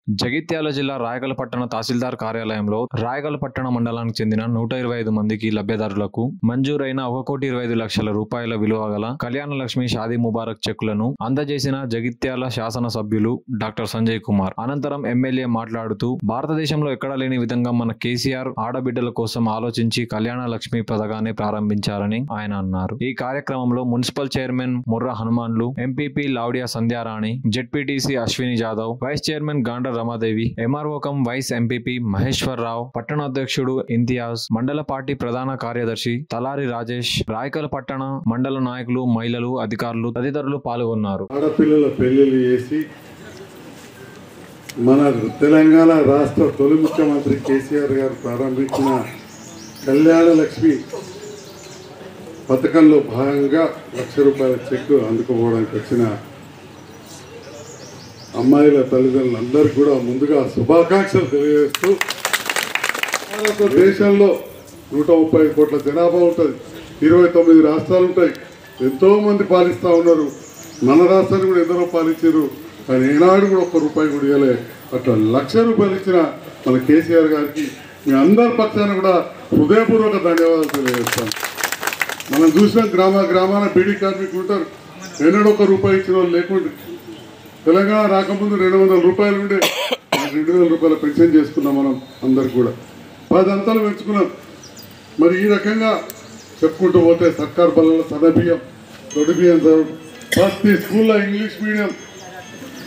జగిత్యాల జిల్లా రాయగలపట్టణ తహసీల్దార్ కార్యాలయంలో రాయగలపట్టణ మండలానికి చెందిన 125 మందికి లబ్ధిదారులకు మంజూరైన 1,25,00,000 రూపాయల విలువ గల కళ్యాణ లక్ష్మి షాదీ ముబారక్ చెక్కులను అందజేసిన జగిత్యాల శాసనసభ్యులు డాక్టర్ సంజయ్ కుమార్. అనంతరం ఎమ్మెల్యే మాట్లాడుతూ భారతదేశంలో ఎక్కడా లేని విధంగా మన కేసీఆర్ ఆడబిడ్డల కోసం ఆలోచించి కళ్యాణ లక్ష్మి పథకాన్ని ప్రారంభించారని ఆయన అన్నారు. ఈ కార్యక్రమంలో municipal chairman Murra Hanumanlu, MPP Lavadiya Sandhyarani, ZPTC Ashwini Jadhav, vice chairman Gandra Ramadevi, MRO cum vice MPP Maheshwararao, పట్టణాధ్యక్షుడు ఇంతియాజ్, మండల పార్టీ ప్రధాన కార్యదర్శి తలారి రాజేష్, రాయకల్ పట్టణ మండల నాయకులు, మహిళలు, అధికారులు తదితరులు పాల్గొన్నారు. ఆడపిల్లల పెళ్లిళ్ళు చేసి మన తెలంగాణ రాష్ట్ర తొలి ముఖ్యమంత్రి కేసీఆర్ గారు ప్రారంభించిన కళ్యాణ లక్ష్మి పథకంలో భాగంగా ₹1,00,000 చెక్ అందుకోవడానికి వచ్చిన అమ్మాయిల తల్లిదండ్రులందరికీ కూడా ముందుగా శుభాకాంక్షలు తెలియజేస్తూ, భారతదేశంలో 130 కోట్ల జనాభా ఉంటుంది, 29 రాష్ట్రాలు ఉంటాయి, ఎంతోమంది పాలిస్తూ ఉన్నారు. మన రాష్ట్రాన్ని కూడా ఎందరో పాలించారు, కానీ ఏనాడు కూడా ₹1 కూడా ఇవ్వలే. అట్లా ₹1,00,000 ఇచ్చిన మన కేసీఆర్ గారికి మీ అందరి పక్షాన కూడా హృదయపూర్వక ధన్యవాదాలు తెలియజేస్తాను. మనం చూసిన గ్రామాన బీడీ కార్మికులు ఉంటారు, ఎన్నడూ ₹1 ఇచ్చిన వాళ్ళు లేకుండా. తెలంగాణ రాకముందు ₹200 ఉండే, ₹2,000 పెన్షన్ చేసుకున్నాం. మనం అందరు కూడా 10 అంతలు పెంచుకున్నాం. మరి ఈ రకంగా చెప్పుకుంటూ పోతే సర్కార్ బల్ల సన్నబియ్యం, దొడ్డు బియ్యం, ప్రతి స్కూల్లో ఇంగ్లీష్ మీడియం,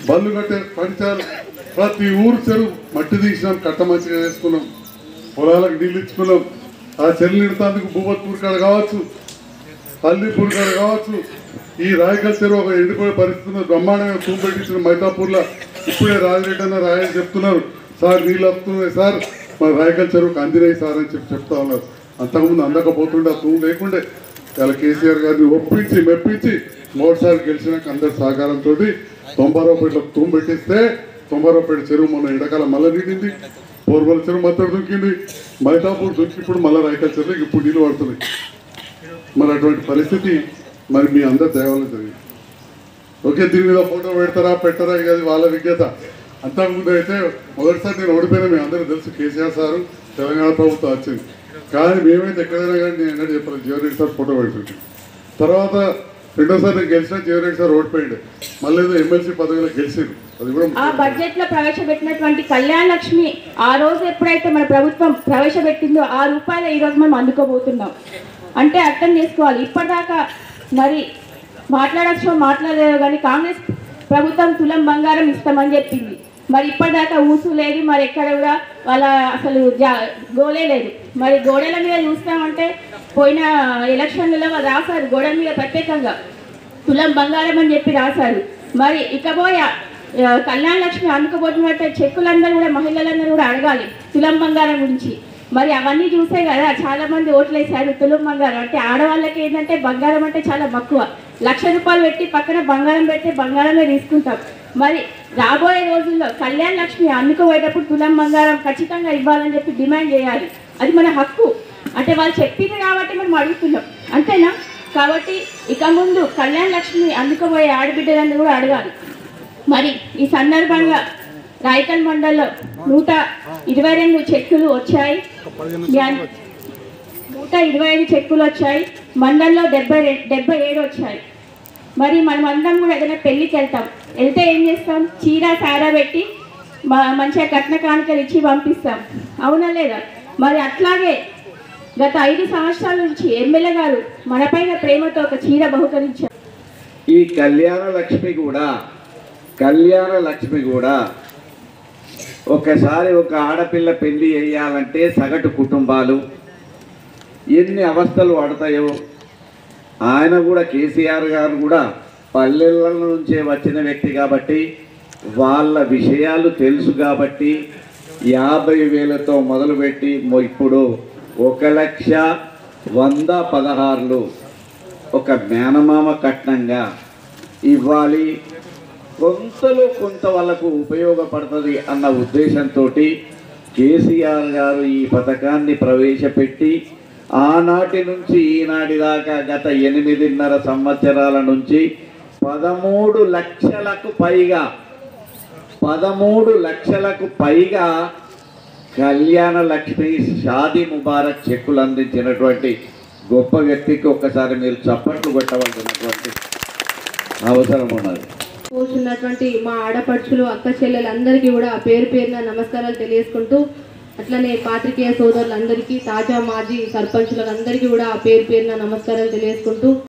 బళ్ళు కట్టే పంచాలు, ప్రతి ఊరు చెరువు మట్టి తీసినాం, కట్ట మంచిగా చేసుకున్నాం, పొలాలకు నీళ్ళు ఇచ్చుకున్నాం. ఆ చెల్లి నిడతాందుకు భూపత్పూర్ కాడ కావచ్చు, అల్లీపూర్ కాడ కావచ్చు, ఈ రాయకల్ చెరువు ఒక ఎండిపోయే పరిస్థితుల్లో బ్రహ్మాండంగా తూము పెట్టించిన మైతాపూర్లో ఇప్పుడే రాజరెడ్డి అన్న రాయని చెప్తున్నారు, సార్ నీళ్ళు వస్తున్నాయి సార్, మా రాయకల్ చెరువుకి అందినాయి సార్ అని చెప్తా ఉన్నారు. అంతకుముందు అందకపోతుండే, ఆ తూము లేకుండే. ఇలా కేసీఆర్ గారిని ఒప్పించి మెప్పించి 3 సార్లు గెలిచినాక అందరి సహకారంతో ₹90 తూము పెట్టిస్తే 90 చెరువు మొన్న ఎండాకాలం మళ్ళీ నిండింది, పోర్బల చెరువు మత్తడి దుంకింది, మైతాపూర్ దుంకి ఇప్పుడు మళ్ళీ రాయకల్ చెరువుకి ఇప్పుడు నీళ్ళు పడుతున్నాయి. మరి అటువంటి పరిస్థితి మరి మీ అందరు దయవల్ల జరిగింది. ఓకే, దీని మీద ఫోటో పెడతారా పెట్టరా ఇక అది వాళ్ళ విజ్ఞత. అంతకుముందు అయితే మొదటిసారి నేను ఓడిపోయినా మీ అందరూ తెలుసు, కేసీఆర్ సారు తెలంగాణ ప్రభుత్వం వచ్చింది. కానీ మేమైతే ఎక్కడైనా కానీ నేను ఎన్నడూ చెప్పాను, జీవన్రెడ్డి సార్ ఫోటో పెడుతుంటే. తర్వాత రెండోసారి నేను గెలిచిన జీవన్రెడ్డి సార్ ఓడిపోయింది, మళ్ళీ ఏదో ఎమ్మెల్సీ పదవిలో గెలిచారు. అది కూడా ఆ బడ్జెట్ లో ప్రవేశపెట్టినటువంటి కళ్యాణ లక్ష్మి ఆ రోజు ఎప్పుడైతే మన ప్రభుత్వం ప్రవేశపెట్టిందో ఆ రూపాయలు ఈ రోజు మనం అందుకోబోతున్నాం అంటే అర్థం చేసుకోవాలి. ఇప్పటిదాకా మరి మాట్లాడలేదో కానీ కాంగ్రెస్ ప్రభుత్వం తులం బంగారం ఇస్తామని చెప్పింది. మరి ఇప్పటిదాకా ఊసు లేదు, మరి ఎక్కడ కూడా వాళ్ళ అసలు గోలే లేదు. మరి గోడల మీద చూస్తామంటే పోయిన ఎలక్షన్లలో రాశారు, గోడల మీద ప్రత్యేకంగా తులం బంగారం అని చెప్పి రాశారు. మరి ఇకపోయే కళ్యాణ లక్ష్మి అందుకోబోతున్నట్టే చెక్కులందరూ కూడా మహిళలందరూ కూడా అడగాలి తులం బంగారం గురించి. మరి అవన్నీ చూసే కదా చాలా మంది ఓట్లు వేశారు. తులం బంగారం అంటే ఆడవాళ్ళకి ఏంటంటే బంగారం అంటే చాలా మక్కువ. ₹1,00,000 పెట్టి పక్కన బంగారం పెడితే బంగారమే తీసుకుంటాం. మరి రాబోయే రోజుల్లో కళ్యాణ లక్ష్మి అందుకోబోయేటప్పుడు తులం బంగారం ఖచ్చితంగా ఇవ్వాలని చెప్పి డిమాండ్ చేయాలి. అది మన హక్కు. అంటే వాళ్ళు చెప్పింది కాబట్టి మనం అడుగుతున్నాం, అంతేనా? కాబట్టి ఇక ముందు కళ్యాణ లక్ష్మి అందుకోబోయే ఆడబిడ్డలను కూడా అడగాలి. మరి ఈ సందర్భంగా రాయకల్ మండలంలో 122 చెక్కులు వచ్చాయి, 125 చెక్కులు వచ్చాయి, మండలంలో 77 వచ్చాయి. మరి మనం అందరం కూడా ఏదైనా పెళ్ళికి వెళ్తే ఏం చేస్తాం? చీర సారా పెట్టి మంచిగా కట్న కానుకలు ఇచ్చి పంపిస్తాం, అవునా లేదా? మరి అట్లాగే గత 5 సంవత్సరాల నుంచి ఎమ్మెల్యే గారు మనపైన ప్రేమతో ఒక చీర బహుకరించారు. ఈ కళ్యాణ లక్ష్మి కూడా ఒకసారి ఒక ఆడపిల్ల పెళ్లి చేయాలంటే సగటు కుటుంబాలు ఎన్ని అవస్థలు పడతాయో. ఆయన కూడా కేసీఆర్ గారు కూడా పల్లెల నుంచే వచ్చిన వ్యక్తి కాబట్టి వాళ్ళ విషయాలు తెలుసు కాబట్టి 50,000తో మొదలుపెట్టి ఇప్పుడు 1,116,000 ఒక మేనమామ కట్నంగా ఇవ్వాలి, కొంతలో కొంత వాళ్ళకు ఉపయోగపడుతుంది అన్న ఉద్దేశంతో కేసీఆర్ గారు ఈ పథకాన్ని ప్రవేశపెట్టి ఆనాటి నుంచి ఈనాటి దాకా గత 8.5 సంవత్సరాల నుంచి 13 లక్షలకు పైగా 13 లక్షలకు పైగా కళ్యాణ లక్ష్మి షాదీ ముబారక్ చెక్కులు అందించినటువంటి గొప్ప వ్యక్తికి ఒక్కసారి మీరు చప్పట్లు కొట్టవలసినటువంటి అవసరం ఉన్నది. కూర్చున్నటువంటి మా ఆడపడుచులు అక్క చెల్లెలందరికీ కూడా పేరు పేరున నమస్కారాలు తెలియజేసుకుంటూ, అట్లనే పాత్రికేయ సోదరులందరికీ, తాజా మాజీ సర్పంచులందరికీ కూడా పేరు పేరున నమస్కారాలు తెలియజేసుకుంటూ